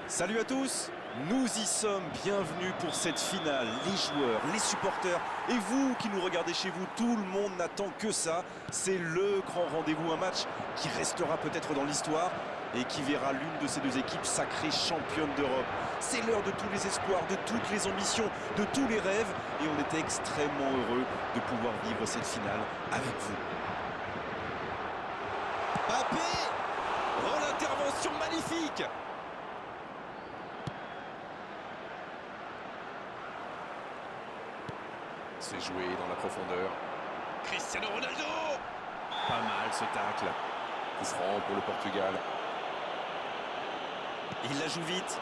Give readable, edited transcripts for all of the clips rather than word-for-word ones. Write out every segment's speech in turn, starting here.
Salut à tous, nous y sommes, bienvenue pour cette finale. Les joueurs, les supporters et vous qui nous regardez chez vous, tout le monde n'attend que ça. C'est le grand rendez-vous, un match qui restera peut-être dans l'histoire et qui verra l'une de ces deux équipes sacrée championne d'Europe. C'est l'heure de tous les espoirs, de toutes les ambitions, de tous les rêves et on était extrêmement heureux de pouvoir vivre cette finale avec vous. Mbappé! Oh, l'intervention magnifique! C'est joué dans la profondeur. Cristiano Ronaldo! Pas mal ce tacle. Coup franc pour le Portugal. Il la joue vite.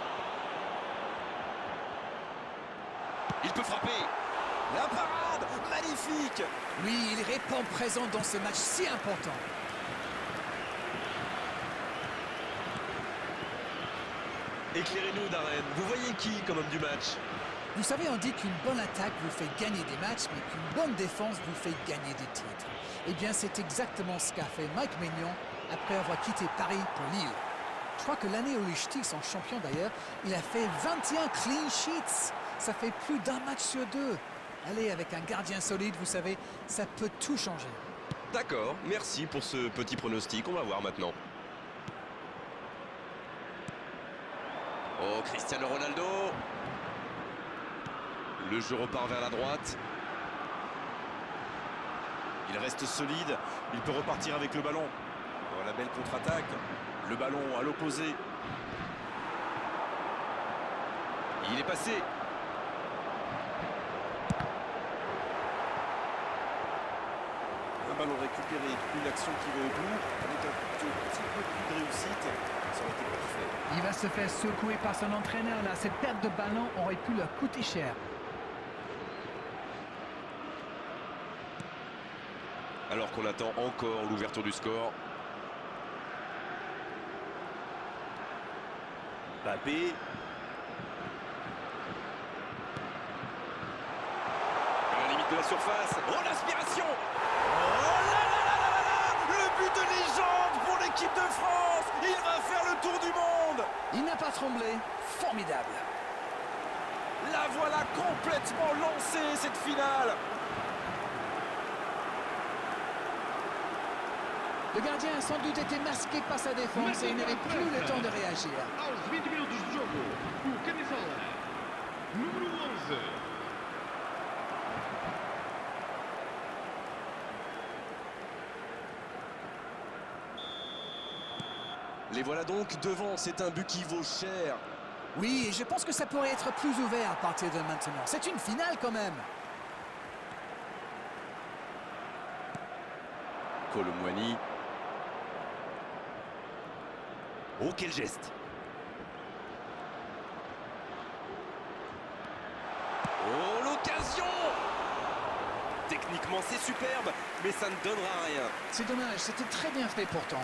Il peut frapper. La parade! Magnifique! Oui, il répond présent dans ce match si important. Éclairez-nous, Darren. Vous voyez qui comme homme du match? Vous savez, on dit qu'une bonne attaque vous fait gagner des matchs, mais qu'une bonne défense vous fait gagner des titres. Eh bien, c'est exactement ce qu'a fait Mike Maignan après avoir quitté Paris pour Lille. Je crois que l'année où les Ch'tis sont champions d'ailleurs, il a fait 21 clean sheets. Ça fait plus d'un match sur deux. Allez, avec un gardien solide, vous savez, ça peut tout changer. D'accord, merci pour ce petit pronostic. On va voir maintenant. Oh, Cristiano Ronaldo! Le jeu repart vers la droite. Il reste solide. Il peut repartir avec le ballon. Oh, la belle contre-attaque. Le ballon à l'opposé. Il est passé. Un ballon récupéré. Une action qui va au bout. Avec un petit peu plus de réussite. Ça aurait été parfait. Il va se faire secouer par son entraîneur là. Cette perte de ballon aurait pu leur coûter cher. Alors qu'on attend encore l'ouverture du score. Mbappé. À la limite de la surface. Oh, l'aspiration! Oh là là là là là là! Le but de légende pour l'équipe de France! Il va faire le tour du monde! Il n'a pas tremblé. Formidable. La voilà complètement lancée, cette finale! Le gardien a sans doute été masqué par sa défense et il n'avait plus le temps de réagir. Aos 20 minutos de jogo, o camisola número 11. Les voilà donc devant. C'est un but qui vaut cher. Oui, et je pense que ça pourrait être plus ouvert à partir de maintenant. C'est une finale quand même. Kolo Muani. Oh, quel geste! Oh, l'occasion! Techniquement, c'est superbe, mais ça ne donnera rien. C'est dommage, c'était très bien fait pourtant.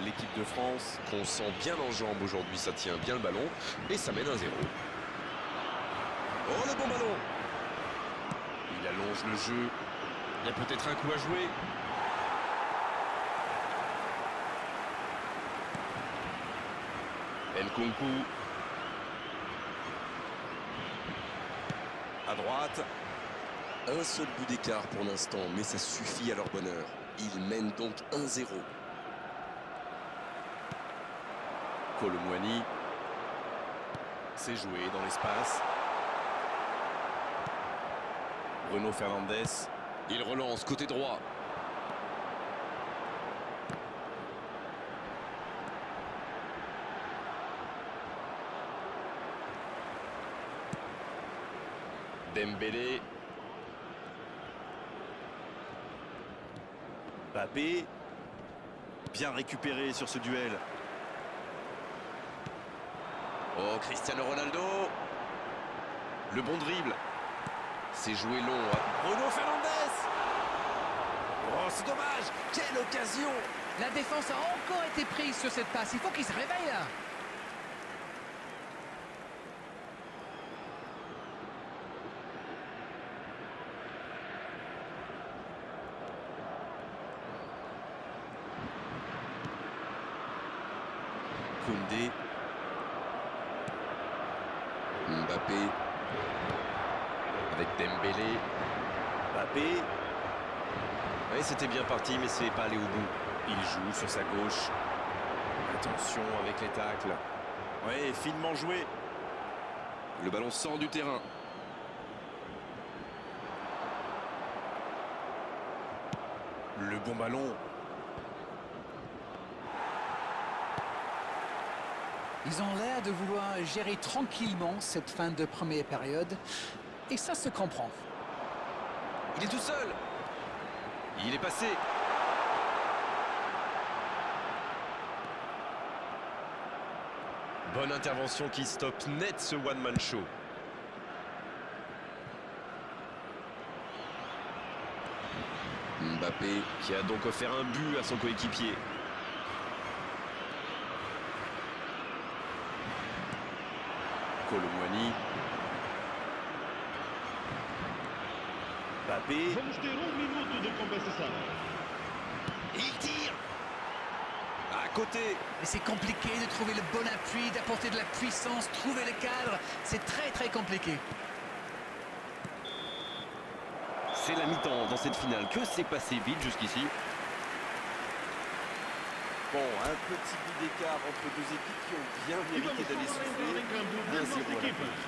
L'équipe de France, qu'on sent bien en jambes aujourd'hui, ça tient bien le ballon et ça mène 1-0. Oh, le bon ballon! Il allonge le jeu. Il y a peut-être un coup à jouer. Nkunku. À droite. Un seul but d'écart pour l'instant, mais ça suffit à leur bonheur. Ils mènent donc 1-0. Kolo Muani. C'est joué dans l'espace. Bruno Fernandes. Il relance côté droit. Dembélé. Mbappé. Bien récupéré sur ce duel. Oh, Cristiano Ronaldo. Le bon dribble. C'est joué long. Bruno Fernandes. Oh, c'est dommage. Quelle occasion! La défense a encore été prise sur cette passe. Il faut qu'il se réveille là. Koundé. Mbappé. Avec Dembélé. Mbappé, Oui, c'était bien parti, mais c'est pas allé au bout. il joue sur sa gauche. Attention avec les tacles. Ouais, finement joué. Le ballon sort du terrain. Le bon ballon. Ils ont l'air de vouloir gérer tranquillement cette fin de première période. Et ça se comprend. Il est tout seul. Il est passé. Bonne intervention qui stoppe net ce one-man show. Mbappé qui a donc offert un but à son coéquipier. Colomwani. Mbappé, Vamos ter minuto de compensação. Et il tire. À côté. Mais c'est compliqué de trouver le bon appui, d'apporter de la puissance, trouver le cadre. C'est très compliqué. C'est la mi-temps dans cette finale. Que s'est passé vite jusqu'ici? bon, un petit but d'écart entre deux équipes qui ont bien E mérité vamos d'aller falar souffler. em câmbio de 1-0 nossa à la equipa. pause.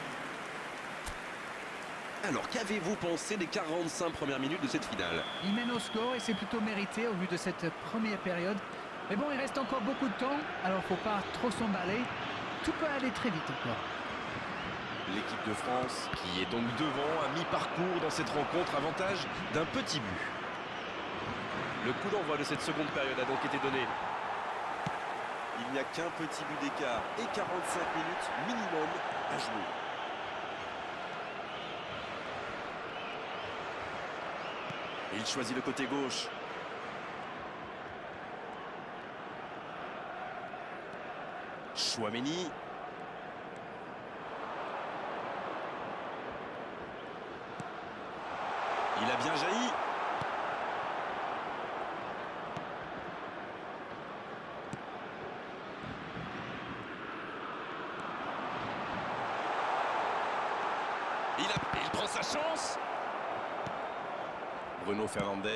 Alors, qu'avez-vous pensé des 45 premières minutes de cette finale? Il mène au score et c'est plutôt mérité au vu de cette première période. Mais bon, il reste encore beaucoup de temps, alors faut pas trop s'emballer. Tout peut aller très vite encore. L'équipe de France, Qui est donc devant à mi-parcours dans cette rencontre, avantage d'un petit but. Le coup d'envoi de cette seconde période a donc été donné. il n'y a qu'un petit but d'écart et 45 minutes minimum à jouer. Il choisit le côté gauche. Chouameni. Il a bien jailli. Il prend sa chance. Bruno Fernandes.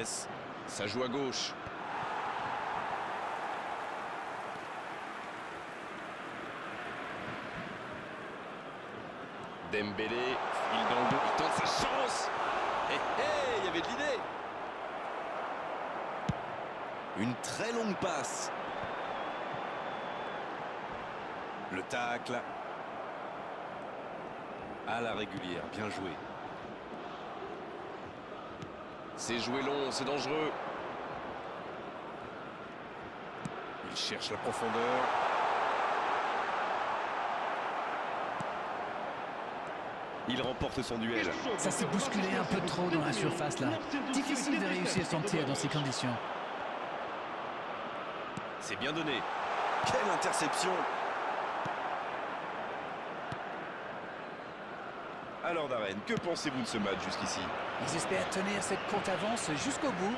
Ça joue à gauche. Dembélé, il tente sa chance. Il y avait de l'idée. Une très longue passe. Le tacle. À la régulière, bien joué. C'est joué long, c'est dangereux. Il cherche la profondeur. Il remporte son duel. Ça s'est bousculé un peu trop dans la surface là. Difficile de réussir son tir dans ces conditions. C'est bien donné. Quelle interception! Alors Darren, que pensez-vous de ce match jusqu'ici? Ils espèrent tenir cette courte avance jusqu'au bout.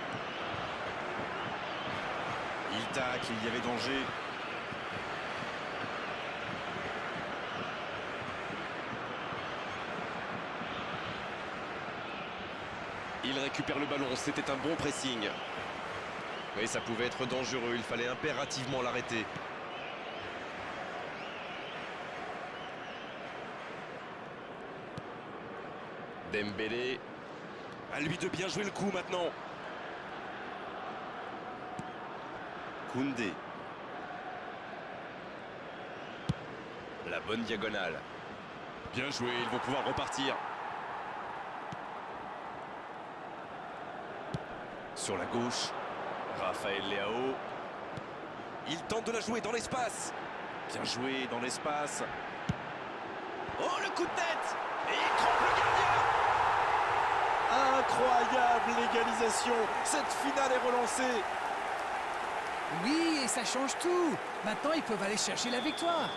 Il tacle, il y avait danger. Il récupère le ballon, c'était un bon pressing. Oui, ça pouvait être dangereux, il fallait impérativement l'arrêter. Dembélé. À lui de bien jouer le coup maintenant. Koundé. La bonne diagonale. Bien joué, ils vont pouvoir repartir. Sur la gauche. Raphaël Leao. Il tente de la jouer dans l'espace. Bien joué dans l'espace. Oh, le coup de tête! Et il trompe le gardien! Incroyable l'égalisation. Cette finale est relancée. Oui, et ça change tout. Maintenant, ils peuvent aller chercher la victoire.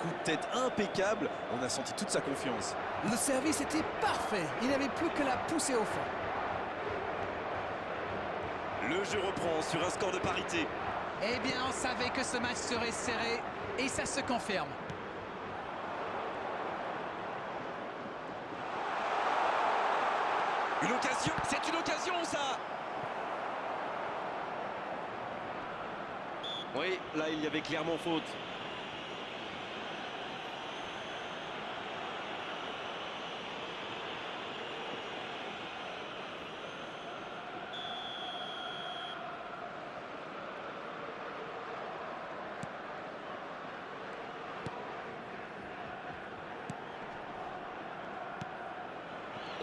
Coup de tête impeccable. On a senti toute sa confiance. Le service était parfait. Il n'avait plus que la pousser au fond. Le jeu reprend sur un score de parité. Eh bien, on savait que ce match serait serré et ça se confirme. Une occasion, c'est une occasion ça. Oui, là il y avait clairement faute.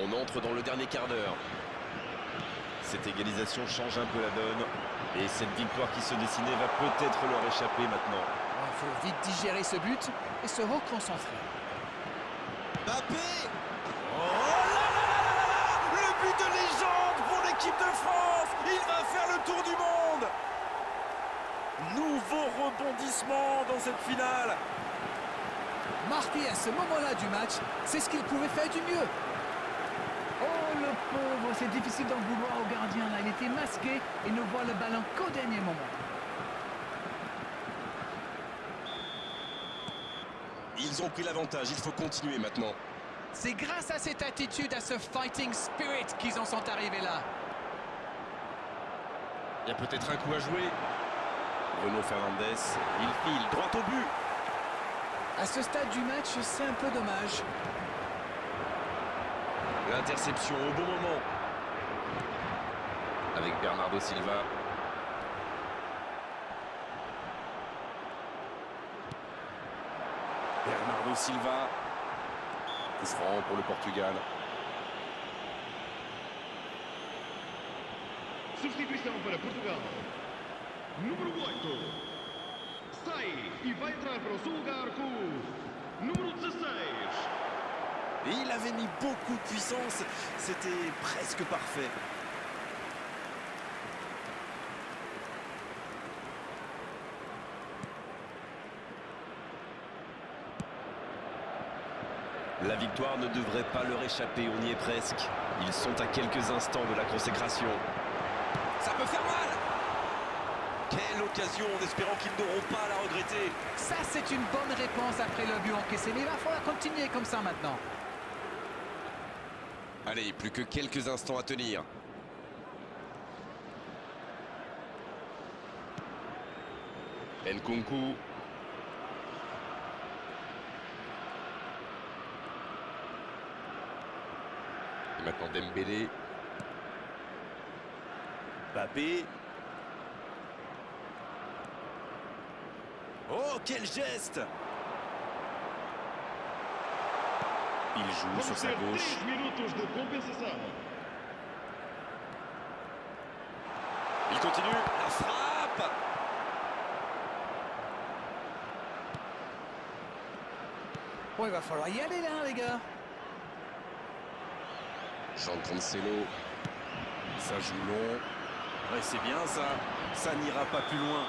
On entre dans le dernier quart d'heure. Cette égalisation change un peu la donne. Et cette victoire qui se dessinait va peut-être leur échapper maintenant. Il faut vite digérer ce but et se reconcentrer. Mbappé. Oh là là là là là. Le but de légende pour l'équipe de France. Il va faire le tour du monde. Nouveau rebondissement dans cette finale. Marqué à ce moment-là du match, c'est ce qu'il pouvait faire du mieux. Oh le pauvre, c'est difficile d'en vouloir au gardien là. Il était masqué et ne voit le ballon qu'au dernier moment. Ils ont pris l'avantage, il faut continuer maintenant. C'est grâce à cette attitude, à ce fighting spirit qu'ils en sont arrivés là. Il y a peut-être un coup à jouer. Bruno Fernandes, il file droit au but. À ce stade du match, c'est un peu dommage. L'interception au bon moment. Avec Bernardo Silva. Bernardo Silva. Coup franc pour le Portugal. Substituição para Portugal. Número 8. Sai e vai entrar para o seu lugar com o número 16. Et il avait mis beaucoup de puissance. C'était presque parfait. La victoire ne devrait pas leur échapper, on y est presque. Ils sont à quelques instants de la consécration. Ça peut faire mal. Quelle occasion, en espérant qu'ils n'auront pas à la regretter. Ça, c'est une bonne réponse après le but encaissé. Mais il va falloir continuer comme ça maintenant. Allez, plus que quelques instants à tenir. Nkunku. Et maintenant Dembélé. Mbappé. Oh, quel geste! Il joue Vamos sur sa ter gauche. 3 minutos de compensação. Il continue. La frappe! Oh, il va falloir y aller là, les gars. Jean Cancelo. Ça joue long. Ouais, c'est bien ça. Ça n'ira pas plus loin.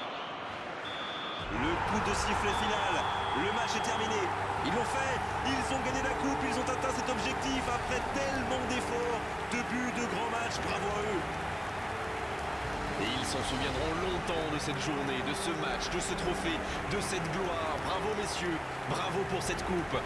Le coup de sifflet final. Le match est terminé. Ils l'ont fait. Ils ont gagné la coupe. Ils ont atteint cet objectif après tellement d'efforts, de buts, de grands matchs. Bravo à eux. Et ils s'en souviendront longtemps de cette journée, de ce match, de ce trophée, de cette gloire. Bravo messieurs, bravo pour cette coupe.